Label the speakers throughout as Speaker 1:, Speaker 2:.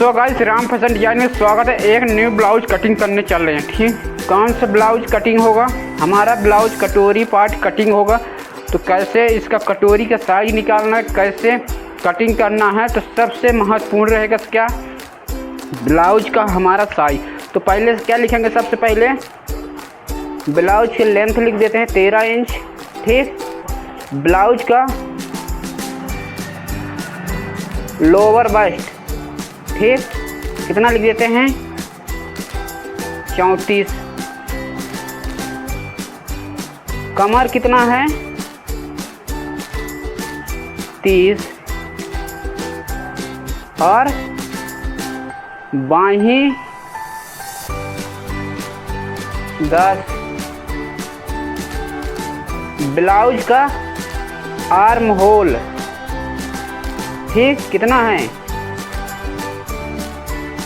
Speaker 1: So guys Ram fashion design में स्वागत है। एक न्यू ब्लाउज कटिंग करने चल रहे हैं। ठीक, कौन सा ब्लाउज कटिंग होगा? हमारा ब्लाउज कटोरी पार्ट कटिंग होगा। तो कैसे इसका कटोरी का साइज निकालना है, कैसे कटिंग करना है, तो सबसे महत्वपूर्ण रहेगा क्या, ब्लाउज का हमारा साइज। तो पहले क्या लिखेंगे? सबसे पहले ब्लाउज की लेंथ लिख देते हैं 13 इंच। ठीक, ब्लाउज का लोअर बस्ट, ठीक, कितना लिख देते हैं? 34। कमर कितना है? 30। और बाहीं 10। ब्लाउज का आर्म होल, ठीक, कितना है?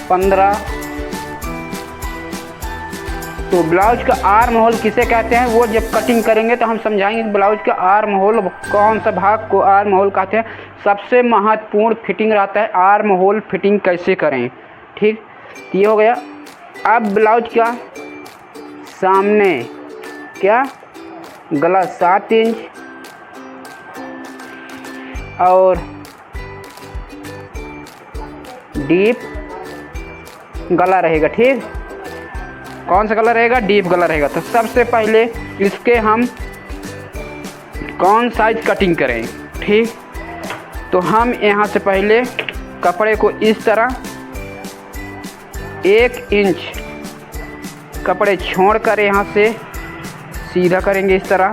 Speaker 1: 15। तो ब्लाउज का आर्म होल किसे कहते हैं, वो जब कटिंग करेंगे तो हम समझाएंगे ब्लाउज का आर्म होल कौन सा भाग को आर्म होल कहते हैं। सबसे महत्वपूर्ण फिटिंग रहता है आर्म होल फिटिंग कैसे करें। ठीक, ये हो गया। अब ब्लाउज का सामने क्या, गला 7 इंच और डीप गला रहेगा। ठीक, कौन सा गला रहेगा? डीप गला रहेगा। तो सबसे पहले इसके हम कौन साइज कटिंग करें। ठीक, तो हम यहाँ से पहले कपड़े को इस तरह 1 इंच कपड़े छोड़कर यहाँ से सीधा करेंगे इस तरह।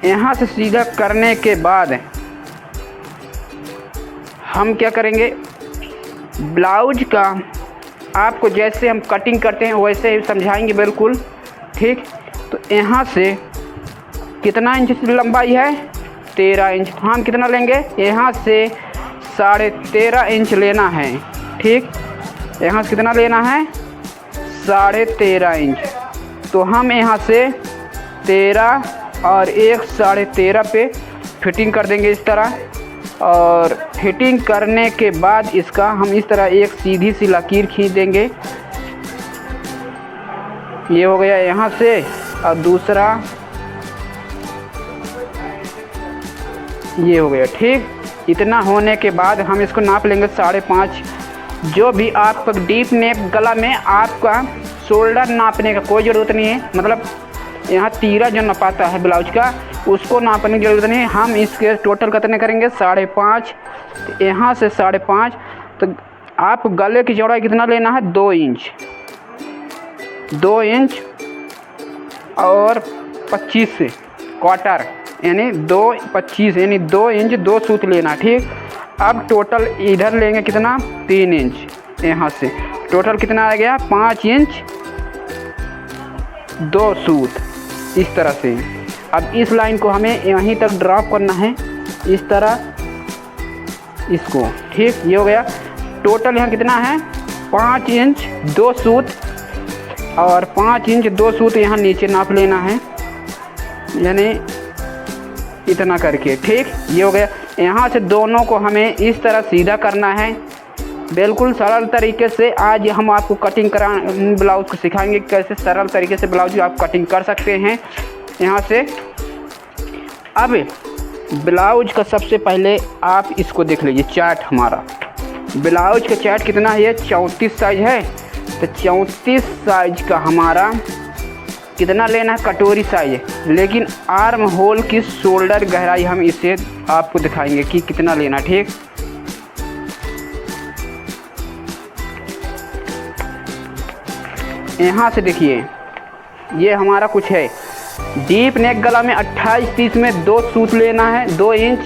Speaker 1: यहाँ से सीधा करने के बाद हम क्या करेंगे, ब्लाउज का आपको जैसे हम कटिंग करते हैं वैसे ही समझाएंगे बिल्कुल। ठीक, तो यहाँ से कितना इंच लंबाई है? 13 इंच। हम कितना लेंगे? यहाँ से 13.5 इंच लेना है। ठीक, यहाँ से कितना लेना है? 13.5 इंच। तो हम यहाँ से 13 और 1 13.5 पे फिटिंग कर देंगे इस तरह। और फिटिंग करने के बाद इसका हम इस तरह एक सीधी सी लकीर खींच देंगे। ये हो गया यहाँ से। और दूसरा ये हो गया। ठीक, इतना होने के बाद हम इसको नाप लेंगे 5.5। जो भी आपका डीप नेक गला में आपका शोल्डर नापने का कोई ज़रूरत नहीं है, मतलब यहाँ तीरा जो नपाता है ब्लाउज का उसको नापने की ज़रूरत नहीं है। हम इसके टोटल कितने करेंगे? 5.5। तो यहाँ से 5.5। तो आप गले की चौड़ाई कितना लेना है? 2 इंच। 2 इंच और 25 से क्वार्टर यानी 2.25 यानी 2 इंच 2 सूत लेना। ठीक, अब टोटल इधर लेंगे कितना? 3 इंच। यहाँ से टोटल कितना आ गया? 5 इंच 2 सूत इस तरह से। अब इस लाइन को हमें यहीं तक ड्रॉप करना है इस तरह इसको। ठीक, ये हो गया। टोटल यहाँ कितना है? 5 इंच 2 सूत और 5 इंच 2 सूत यहाँ नीचे नाप लेना है, यानी इतना करके। ठीक, ये हो गया। यहाँ से दोनों को हमें इस तरह सीधा करना है बिल्कुल सरल तरीके से। आज हम आपको कटिंग ब्लाउज को सिखाएंगे कैसे सरल तरीके से ब्लाउज आप कटिंग कर सकते हैं यहाँ से। अब ब्लाउज का सबसे पहले आप इसको देख लीजिए चार्ट। हमारा ब्लाउज का चार्ट कितना है? ये 34 साइज है। तो 34 साइज का हमारा कितना लेना है? कटोरी साइज। लेकिन आर्म होल की शोल्डर गहराई हम इसे आपको दिखाएंगे कि कितना लेना। ठीक, यहाँ से देखिए ये हमारा कुछ है। डीप नेक गला में 28-30 में 2 सूत लेना है 2 इंच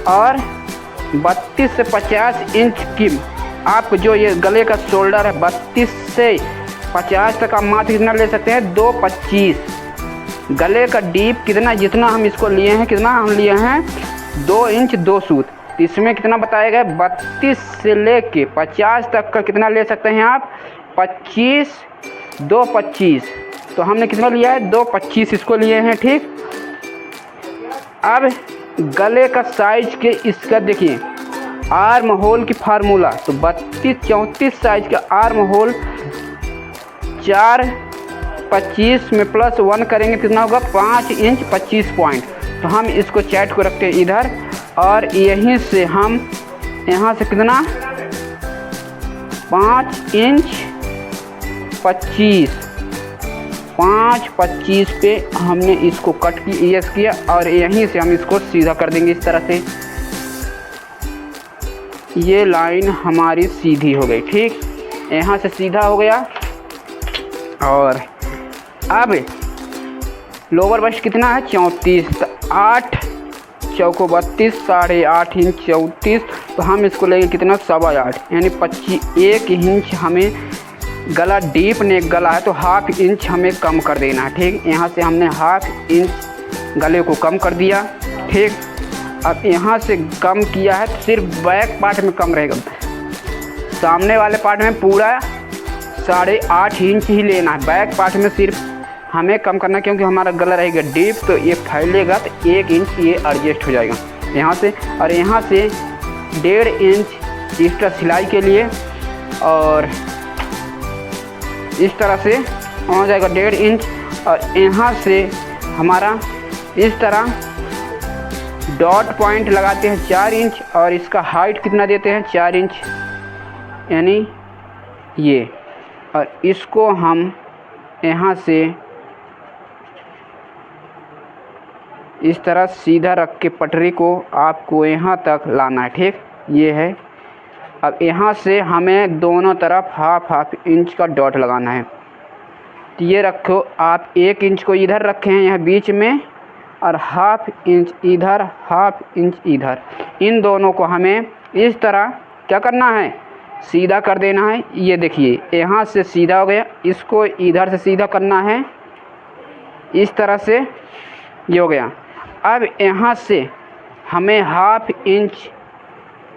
Speaker 1: और 32 से 50 इंच की आपको जो ये गले का शोल्डर है 32 से 50 तक आप मात्र कितना ले सकते हैं? 2.25। गले का डीप कितना, जितना हम इसको लिए हैं, कितना हम लिए हैं? 2 इंच 2 सूत। इसमें कितना बताया गया? 32 से लेके 50 तक का कितना ले सकते हैं आप? 25 2.25। तो हमने कितना लिया है? 2.25 इसको लिए हैं। ठीक, अब गले का साइज के इसका देखिए आर्म होल की फार्मूला, तो 32-34 साइज का आर्म होल 4-25 में +1 करेंगे कितना होगा 5 इंच 25 पॉइंट। तो हम इसको चैट को रखते हैं इधर, और यहीं से हम यहाँ से कितना 5 इंच 5.25 पे हमने इसको कट किया, और यहीं से हम इसको सीधा कर देंगे इस तरह से। ये लाइन हमारी सीधी हो गई, ठीक, यहाँ से सीधा हो गया। और अब लोअर बस्ट कितना है 34, तो 8 चौको 32, 8.5 इंच 34, तो हम इसको लेंगे कितना 8.25 यानी 1 इंच हमें गला डीप नेक गला है, तो ½ इंच हमें कम कर देना है, ठीक। यहाँ से हमने ½ इंच गले को कम कर दिया, ठीक। अब यहाँ से कम किया है, सिर्फ बैक पार्ट में कम रहेगा, सामने वाले पार्ट में पूरा 8.5 इंच ही लेना है, बैक पार्ट में सिर्फ हमें कम करना है, क्योंकि हमारा गला रहेगा डीप, तो ये फैलेगा तो 1 इंच ये एडजस्ट हो जाएगा यहाँ से। और यहाँ से 1.5 इंच एक्स्ट्रा सिलाई के लिए, और इस तरह से हो जाएगा 1.5 इंच। और यहाँ से हमारा इस तरह डॉट पॉइंट लगाते हैं 4 इंच, और इसका हाइट कितना देते हैं 4 इंच यानी ये। और इसको हम यहाँ से इस तरह सीधा रख के पटरी को आपको यहाँ तक लाना है, ठीक, ये है। अब यहाँ से हमें दोनों तरफ ½ इंच का डॉट लगाना है। तो ये रखो आप 1 इंच को इधर रखे हैं यहाँ बीच में, और ½ इंच इधर, ½ इंच इधर, इन दोनों को हमें इस तरह क्या करना है सीधा कर देना है। ये देखिए यहाँ से सीधा हो गया, इसको इधर से सीधा करना है इस तरह से, ये हो गया। अब यहाँ से हमें ½ इंच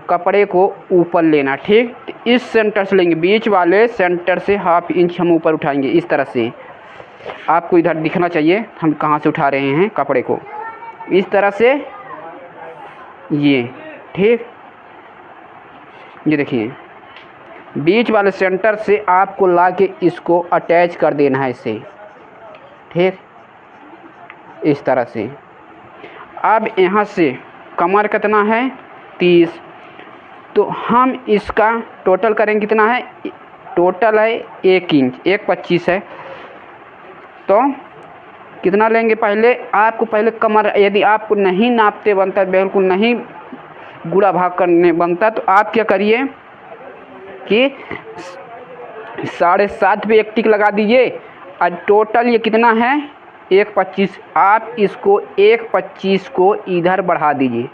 Speaker 1: कपड़े को ऊपर लेना, ठीक, इस सेंटर से लेंगे, बीच वाले सेंटर से ½ इंच हम ऊपर उठाएंगे इस तरह से। आपको इधर दिखना चाहिए हम कहाँ से उठा रहे हैं कपड़े को, इस तरह से, ये ठीक। ये देखिए बीच वाले सेंटर से आपको लाके इसको अटैच कर देना है इसे, ठीक, इस तरह से। अब यहाँ से कमर कितना है 30, तो हम इसका टोटल करेंगे कितना है, टोटल है 1 इंच 1.25 है, तो कितना लेंगे पहले आपको, पहले कमर यदि आपको नहीं नापते बनता, बिल्कुल नहीं गुड़ा भाग करने बनता, तो आप क्या करिए कि 7.5 पे 1 टिक लगा दीजिए, और टोटल ये कितना है 1.25, आप इसको 1.25 को इधर बढ़ा दीजिए,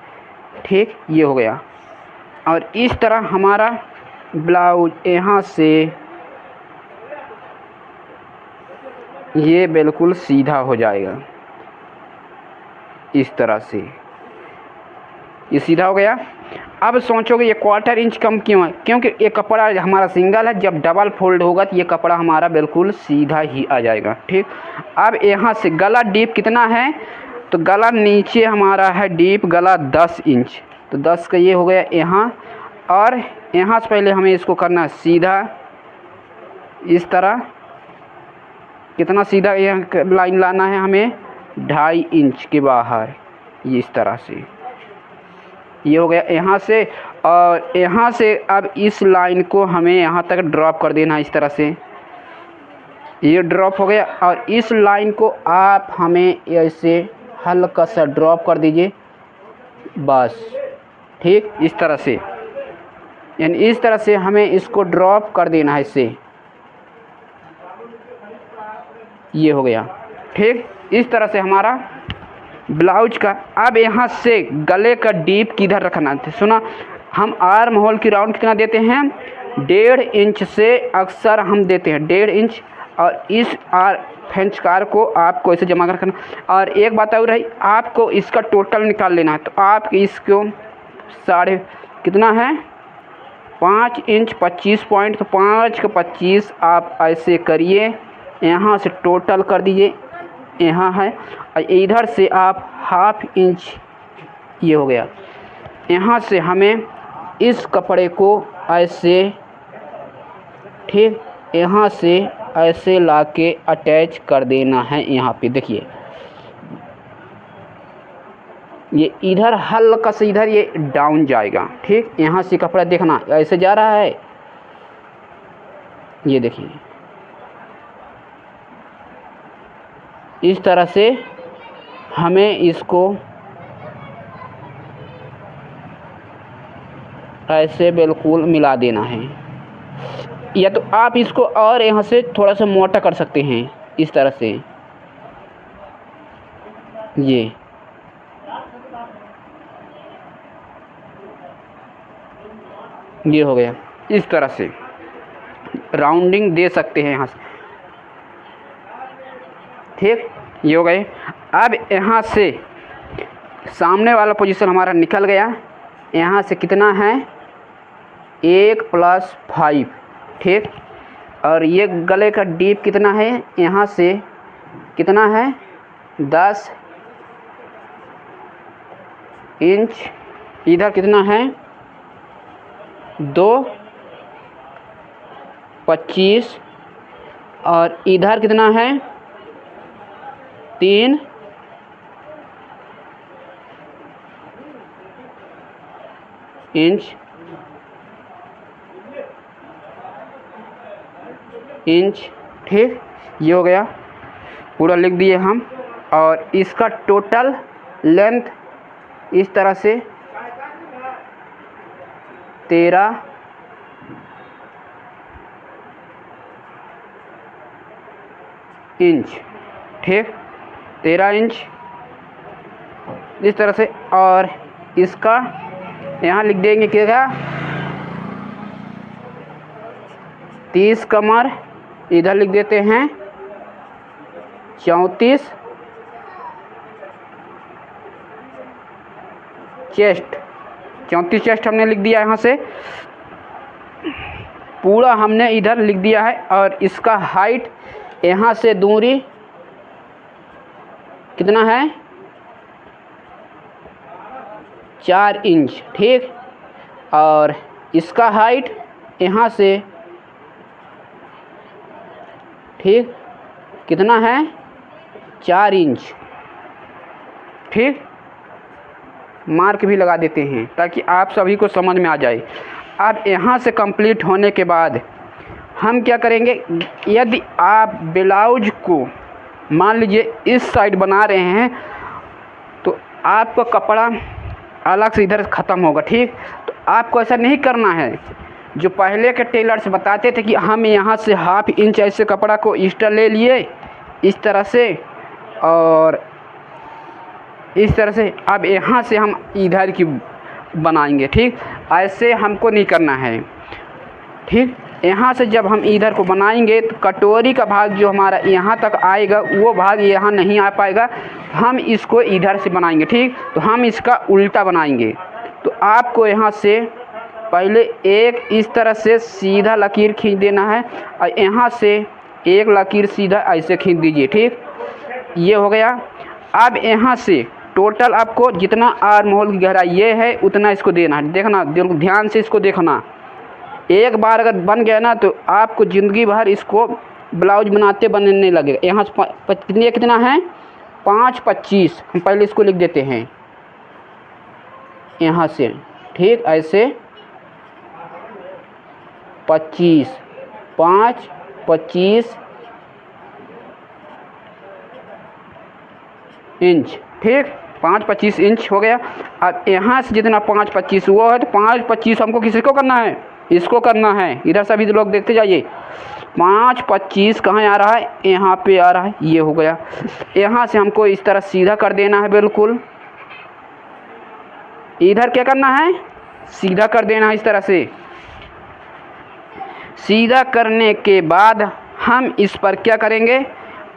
Speaker 1: ठीक, ये हो गया। और इस तरह हमारा ब्लाउज यहाँ से ये बिल्कुल सीधा हो जाएगा इस तरह से, ये सीधा हो गया। अब सोचोगे ये 1/4 इंच कम क्यों है, क्योंकि ये कपड़ा हमारा सिंगल है, जब डबल फोल्ड होगा तो ये कपड़ा हमारा बिल्कुल सीधा ही आ जाएगा, ठीक। अब यहाँ से गला डीप कितना है, तो गला नीचे हमारा है डीप गला 10 इंच, तो 10 का ये हो गया यहाँ। और यहाँ से पहले हमें इसको करना है सीधा इस तरह, कितना सीधा यहाँ लाइन लाना है हमें 2.5 इंच के बाहर, ये इस तरह से, ये हो गया यहाँ से। और यहाँ से अब इस लाइन को हमें यहाँ तक ड्रॉप कर देना है इस तरह से, ये ड्रॉप हो गया। और इस लाइन को आप हमें ऐसे हल्का सा ड्रॉप कर दीजिए बस, ठीक, इस तरह से, यानी इस तरह से हमें इसको ड्रॉप कर देना है इससे, ये हो गया, ठीक। इस तरह से हमारा ब्लाउज का। अब यहाँ से गले का डीप किधर रखना है, सुना, हम आर्म होल की राउंड कितना देते हैं 1.5 इंच से अक्सर हम देते हैं 1.5 इंच, और इस फेंचकार को आपको ऐसे जमा कर रखना। और एक बात और रही, आपको इसका टोटल निकाल लेना है, तो आप इसको कितना है 5 इंच 25 पॉइंट, तो 5 का 25 आप ऐसे करिए, यहाँ से टोटल कर दीजिए, यहाँ है, और इधर से आप ½ इंच, ये हो गया। यहाँ से हमें इस कपड़े को ऐसे, ठीक, यहाँ से ऐसे लाके अटैच कर देना है। यहाँ पे देखिए ये इधर हल्का से इधर ये डाउन जाएगा, ठीक। यहाँ से कपड़ा देखना ऐसे जा रहा है, ये देखिए इस तरह से हमें इसको ऐसे बिल्कुल मिला देना है। या तो आप इसको और यहाँ से थोड़ा सा मोटा कर सकते हैं इस तरह से, ये हो गया। इस तरह से राउंडिंग दे सकते हैं यहाँ से, ठीक, ये हो गए। अब यहाँ से सामने वाला पोजीशन हमारा निकल गया। यहाँ से कितना है 1 + 5, ठीक। और ये गले का डीप कितना है, यहाँ से कितना है 10 इंच। इधर कितना है 2.25 और इधर कितना है 3 इंच, ठीक। ये हो गया, पूरा लिख दिए हम। और इसका टोटल लेंथ इस तरह से 13 इंच, ठीक, 13 इंच इस तरह से। और इसका यहाँ लिख देंगे क्या 30 कमर, इधर लिख देते हैं 34 चेस्ट, 34 चेस्ट हमने लिख दिया। यहाँ से पूरा हमने इधर लिख दिया है। और इसका हाइट यहाँ से दूरी कितना है 4 इंच, ठीक। और इसका हाइट यहाँ से, ठीक, कितना है 4 इंच, ठीक। मार्क भी लगा देते हैं ताकि आप सभी को समझ में आ जाए। अब यहाँ से कंप्लीट होने के बाद हम क्या करेंगे, यदि आप ब्लाउज को मान लीजिए इस साइड बना रहे हैं तो आपका कपड़ा अलग से इधर ख़त्म होगा, ठीक। तो आपको ऐसा नहीं करना है। जो पहले के टेलर्स बताते थे कि हम यहाँ से ½ इंच ऐसे कपड़ा को एक्स्ट्रा ले लिए इस तरह से, और इस तरह से अब यहाँ से हम इधर की बनाएंगे, ठीक। ऐसे हमको नहीं करना है, ठीक। यहाँ से जब हम इधर को बनाएंगे तो कटोरी का भाग जो हमारा यहाँ तक आएगा वो भाग यहाँ नहीं आ पाएगा, हम इसको इधर से बनाएंगे, ठीक। तो हम इसका उल्टा बनाएंगे। तो आपको यहाँ से पहले एक इस तरह से सीधा लकीर खींच देना है और यहाँ से एक लकीर सीधा ऐसे खींच दीजिए, ठीक। ये हो गया। अब यहाँ से टोटल आपको जितना आर्म होल की गहराई ये है उतना इसको देना है। देखना, ध्यान से इसको देखना। एक बार अगर बन गया ना तो आपको ज़िंदगी भर इसको ब्लाउज बनाते बनने लगेगा। यहाँ से कितना है 5.25, हम पहले इसको लिख देते हैं यहाँ से, ठीक। ऐसे 25, 5.25 इंच, ठीक। 5.25 इंच हो गया। अब यहाँ से जितना 5.25 वो है तो 5.25 हमको किसको करना है, इसको करना है। इधर सभी लोग देखते जाइए 5.25 कहाँ आ रहा है, यहाँ पे आ रहा है। ये हो गया। यहाँ से हमको इस तरह सीधा कर देना है, बिल्कुल इधर क्या करना है सीधा कर देना है। इस तरह से सीधा करने के बाद हम इस पर क्या करेंगे,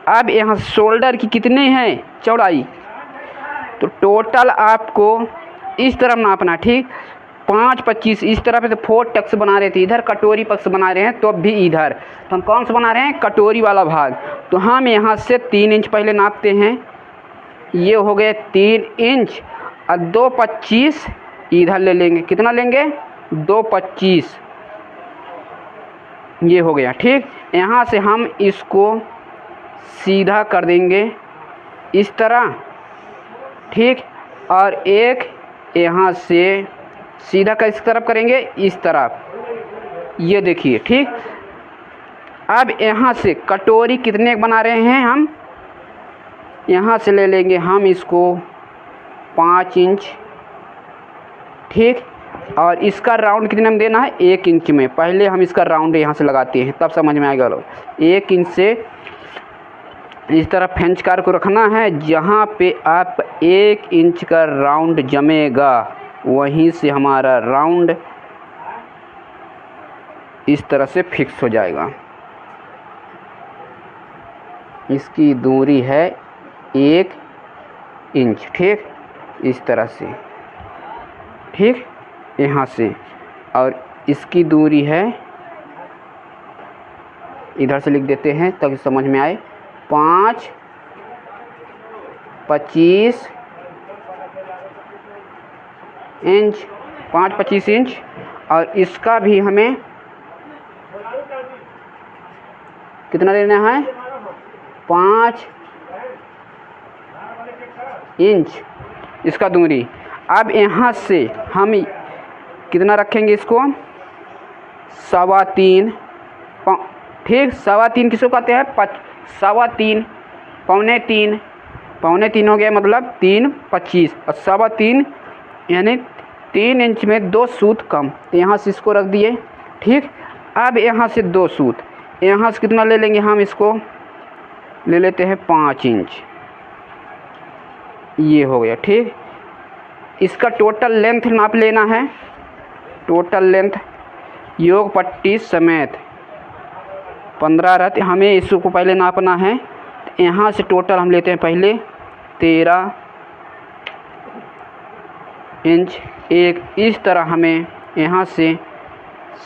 Speaker 1: अब यहाँ शोल्डर की कितनी है चौड़ाई, तो टोटल आपको इस तरफ नापना, ठीक। 5.25 इस तरफ पे तो 4 टक्स बना रहे थे, इधर कटोरी पक्ष बना रहे हैं तो अब भी इधर तो हम कौन सा बना रहे हैं कटोरी वाला भाग। तो हम यहाँ से 3 इंच पहले नापते हैं, ये हो गए 3 इंच और 2.25 इधर ले लेंगे। कितना लेंगे 2.25 ये हो गया। ठीक, यहाँ से हम इसको सीधा कर देंगे इस तरह। ठीक, और एक यहाँ से सीधा किस तरफ करेंगे, इस तरफ, ये देखिए। ठीक, अब यहाँ से कटोरी कितने बना रहे हैं हम, यहाँ से ले लेंगे हम इसको 5 इंच। ठीक, और इसका राउंड कितने में देना है, 1 इंच में। पहले हम इसका राउंड यहाँ से लगाते हैं, तब समझ में आएगा। 1 इंच से इस तरह फेंचकार को रखना है, जहाँ पे आप 1 इंच का राउंड जमेगा वहीं से हमारा राउंड इस तरह से फिक्स हो जाएगा। इसकी दूरी है 1 इंच। ठीक, इस तरह से। ठीक, यहाँ से, और इसकी दूरी है, इधर से लिख देते हैं ताकि समझ में आए, 5.25 इंच, 5.25 इंच। और इसका भी हमें कितना लेना है, 5 इंच इसका दूरी। अब यहाँ से हम कितना रखेंगे इसको, 3.25। ठीक, 3.25 किसको कहते हैं, 3.25, 3.25, 3.25 हो गया, मतलब 3.25 और 3.25 यानी 3 इंच में 2 सूत कम। तो यहाँ से इसको रख दिए। ठीक, अब यहाँ से 2 सूत, यहाँ से कितना ले लेंगे हम, इसको ले लेते हैं 5 इंच, ये हो गया। ठीक, इसका टोटल लेंथ नाप लेना है, टोटल लेंथ योग पट्टी समेत 15 रहते, हमें इसको पहले नापना है। तो यहाँ से टोटल हम लेते हैं पहले 13 इंच। एक इस तरह हमें यहाँ से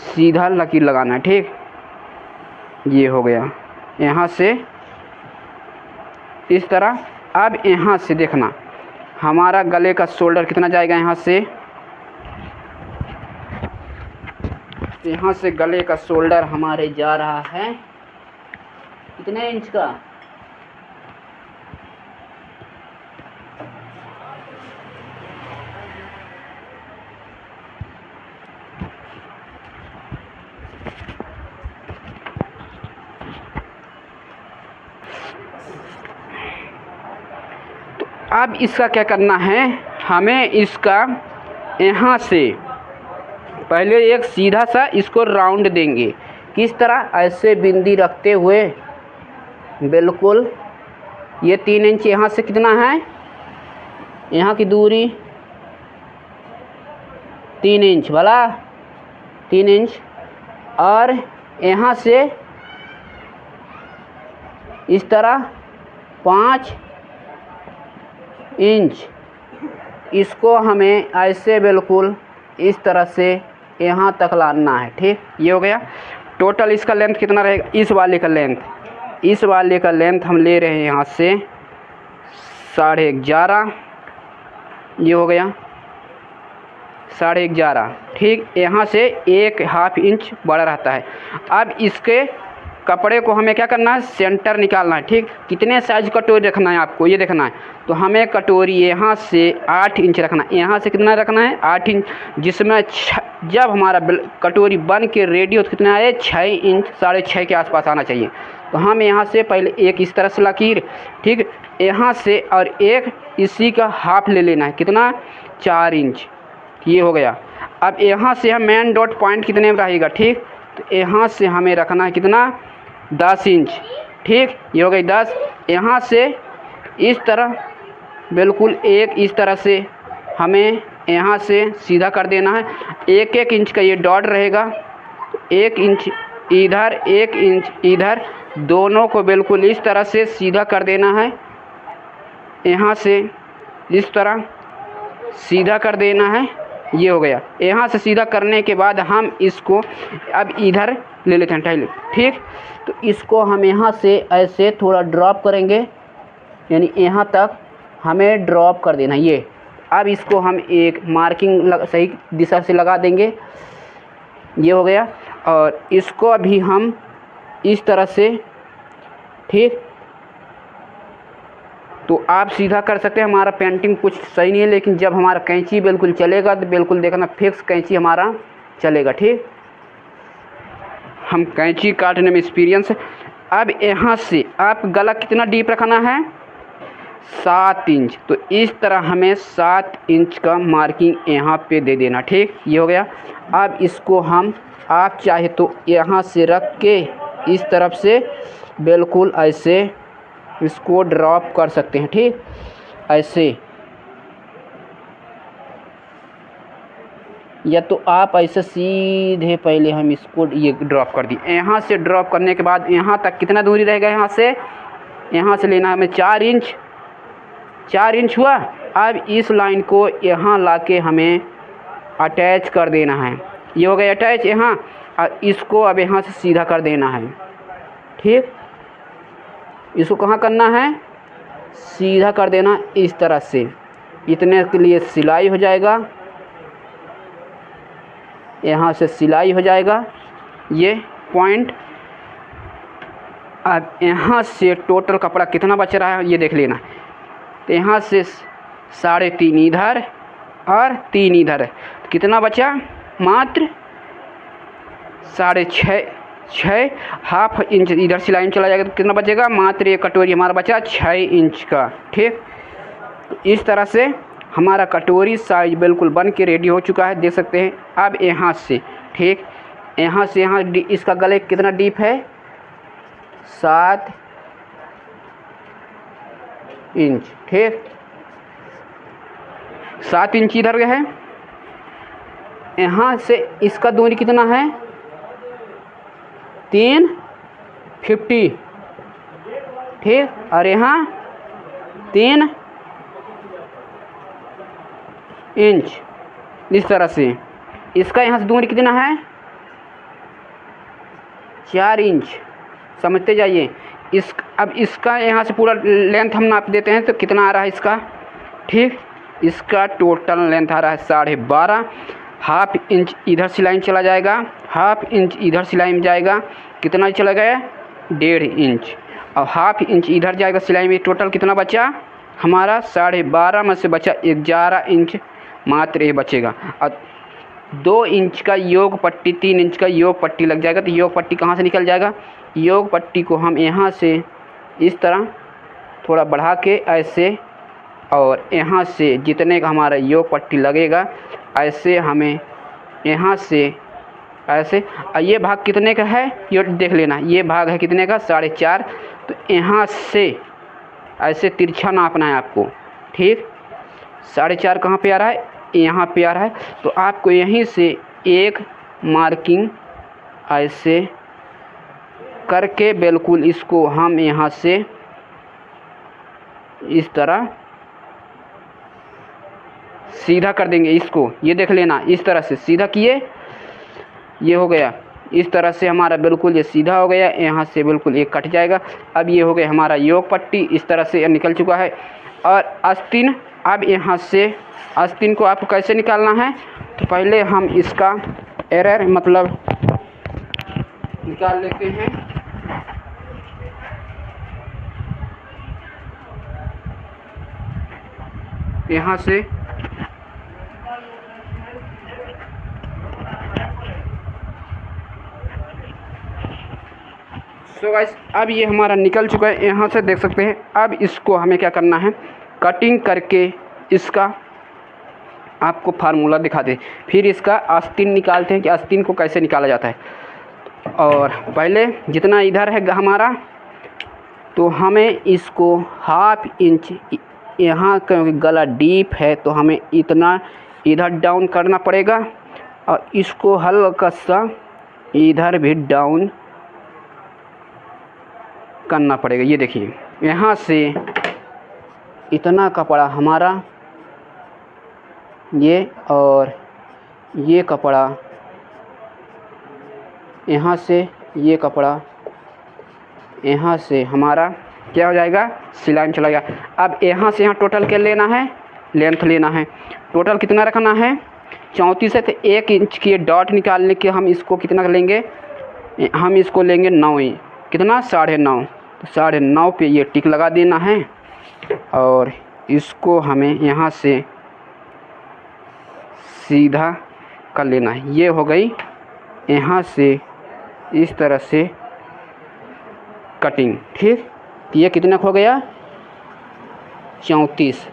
Speaker 1: सीधा लकीर लगाना है। ठीक, ये हो गया यहाँ से इस तरह। अब यहाँ से देखना हमारा गले का शोल्डर कितना जाएगा, यहाँ से गले का शोल्डर हमारे जा रहा है कितने इंच का, तो अब इसका क्या करना है, हमें इसका यहाँ से पहले एक सीधा सा इसको राउंड देंगे। किस तरह, ऐसे बिंदी रखते हुए बिल्कुल। ये 3 इंच यहाँ से कितना है, यहाँ की दूरी 3 इंच वाला, 3 इंच। और यहाँ से इस तरह 5 इंच, इसको हमें ऐसे बिल्कुल इस तरह से यहाँ तक लाना है। ठीक, ये हो गया। टोटल इसका लेंथ कितना रहेगा, इस वाले का लेंथ हम ले रहे हैं यहाँ से 11.5, ये हो गया 11.5। ठीक, यहाँ से 1/2 इंच बड़ा रहता है। अब इसके कपड़े को हमें क्या करना है, सेंटर निकालना है। ठीक, कितने साइज कटोरी रखना है आपको ये देखना है। तो हमें कटोरी यहाँ से 8 इंच रखना है, यहाँ से कितना रखना है, 8 इंच, जिसमें जब हमारा कटोरी बन के रेडी हो तो कितना है, 6 इंच, 6.5 के आसपास आना चाहिए। तो हम यहाँ से पहले एक इस तरह से लकीर, ठीक, यहाँ से, और एक इसी का हाफ ले लेना है, कितना, 4 इंच, ये हो गया। अब यहाँ से हम मेन डॉट पॉइंट कितने में रहेगा, ठीक, तो यहाँ से हमें रखना है कितना, 10 इंच, ठीक, ये हो गई 10। यहाँ से इस तरह बिल्कुल एक इस तरह से हमें यहाँ से सीधा कर देना है। 1-1 इंच का ये डॉट रहेगा, 1 इंच इधर 1 इंच इधर, दोनों को बिल्कुल इस तरह से सीधा कर देना है। यहाँ से इस तरह सीधा कर देना है, ये हो गया। यहाँ से सीधा करने के बाद हम इसको अब इधर ले लेते हैं टाइल, ठीक। तो इसको हम यहाँ से ऐसे थोड़ा ड्रॉप करेंगे, यानी यहाँ तक हमें ड्रॉप कर देना ये। अब इसको हम एक मार्किंग सही दिशा से लगा देंगे। ये हो गया। और इसको अभी हम इस तरह से, ठीक, तो आप सीधा कर सकते हैं। हमारा पेंटिंग कुछ सही नहीं है, लेकिन जब हमारा कैंची बिल्कुल चलेगा तो बिल्कुल देखना फिक्स कैंची हमारा चलेगा। ठीक, हम कैंची काटने में एक्सपीरियंस है। अब यहाँ से आप गला कितना डीप रखना है, 7 इंच। तो इस तरह हमें 7 इंच का मार्किंग यहाँ पे दे देना। ठीक, ये हो गया। अब इसको हम, आप चाहे तो यहाँ से रख के इस तरफ से बिल्कुल ऐसे इसको ड्रॉप कर सकते हैं। ठीक, ऐसे, या तो आप ऐसे सीधे पहले हम इसको ये ड्रॉप कर दिए। यहाँ से ड्रॉप करने के बाद यहाँ तक कितना दूरी रहेगा, यहाँ से लेना हमें 4 इंच। 4 इंच हुआ। अब इस लाइन को यहाँ लाके हमें अटैच कर देना है। ये हो गया अटैच यहाँ। और इसको अब यहाँ से सीधा कर देना है। ठीक, इसको कहाँ करना है, सीधा कर देना इस तरह से। इतने के लिए सिलाई हो जाएगा, यहाँ से सिलाई हो जाएगा ये पॉइंट। अब यहाँ से टोटल कपड़ा कितना बच रहा है ये देख लेना। तो यहाँ से 3.5 इधर और 3 इधर, कितना बचा, मात्र 6.5 हाफ इंच इधर सिलाई में चला जाएगा। तो कितना बचेगा, मात्र ये कटोरी हमारा बचा 6 इंच का। ठीक, इस तरह से हमारा कटोरी साइज बिल्कुल बन के रेडी हो चुका है, देख सकते हैं। अब यहाँ से, ठीक, यहाँ से यहाँ इसका गले कितना डीप है, 7 इंच। ठीक, 7 इंच इधर है। यहाँ से इसका दूरी कितना है, 350। ठीक, और यहाँ 3 इंच। इस तरह से इसका यहाँ से दूरी कितना है, 4 इंच। समझते जाइए। अब इसका यहाँ से पूरा लेंथ हम नाप देते हैं तो कितना आ रहा है इसका। ठीक, इसका टोटल लेंथ आ रहा है 12.5। हाफ इंच इधर सिलाई में चला जाएगा, हाफ इंच इधर सिलाई में जाएगा, कितना चला गया, 1.5 इंच। और हाफ इंच इधर जाएगा सिलाई में। टोटल कितना बचा हमारा, 12.5 में से बचा 11 इंच मात्र ये बचेगा। और 2 इंच का योग पट्टी, 3 इंच का योग पट्टी लग जाएगा। तो योग पट्टी कहाँ से निकल जाएगा, योग पट्टी को हम यहाँ से इस तरह थोड़ा बढ़ा के ऐसे, और यहाँ से जितने का हमारा योग पट्टी लगेगा ऐसे हमें यहाँ से ऐसे। और ये भाग कितने का है ये देख लेना, ये भाग है कितने का, 4.5। तो यहाँ से ऐसे तिरछा नापना है आपको। ठीक, 4.5 कहाँ पे आ रहा है, यहाँ पे आ रहा है। तो आपको यहीं से एक मार्किंग ऐसे करके बिल्कुल इसको हम यहाँ से इस तरह सीधा कर देंगे इसको। ये देख लेना, इस तरह से सीधा किए, ये हो गया। इस तरह से हमारा बिल्कुल ये सीधा हो गया, यहाँ से बिल्कुल ये कट जाएगा। अब ये हो गया हमारा योग पट्टी, इस तरह से निकल चुका है। और आस्तीन, अब यहाँ से आस्तीन को आपको कैसे निकालना है, तो पहले हम इसका एरर मतलब निकाल लेते हैं। यहाँ से सो गाइस, अब ये हमारा निकल चुका है, यहाँ से देख सकते हैं। अब इसको हमें क्या करना है, कटिंग करके इसका आपको फार्मूला दिखा दे, फिर इसका आस्तीन निकालते हैं कि आस्तीन को कैसे निकाला जाता है। और पहले जितना इधर है हमारा, तो हमें इसको हाफ इंच, यहाँ क्योंकि गला डीप है तो हमें इतना इधर डाउन करना पड़ेगा, और इसको हल्का सा इधर भी डाउन करना पड़ेगा। ये देखिए, यहाँ से इतना कपड़ा हमारा ये, और ये कपड़ा यहाँ से, ये कपड़ा यहाँ से हमारा क्या हो जाएगा, सिलाई में चला गया। अब यहाँ से यहाँ टोटल क्या लेना है, लेंथ लेना है। टोटल कितना रखना है, 34 है तो 1 इंच की डॉट निकालने के हम इसको कितना लेंगे, हम इसको लेंगे 9 इंच, कितना 9.5, तो 9.5 पे ये टिक लगा देना है और इसको हमें यहाँ से सीधा कर लेना है। ये हो गई यहाँ से इस तरह से कटिंग, ठीक। ये कितना हो गया 34,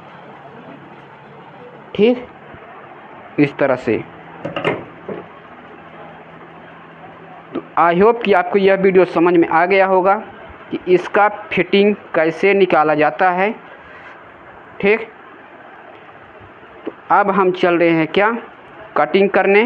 Speaker 1: ठीक, इस तरह से। तो आई होप कि आपको यह वीडियो समझ में आ गया होगा कि इसका फिटिंग कैसे निकाला जाता है, ठीक। तो अब हम चल रहे हैं क्या, कटिंग करने।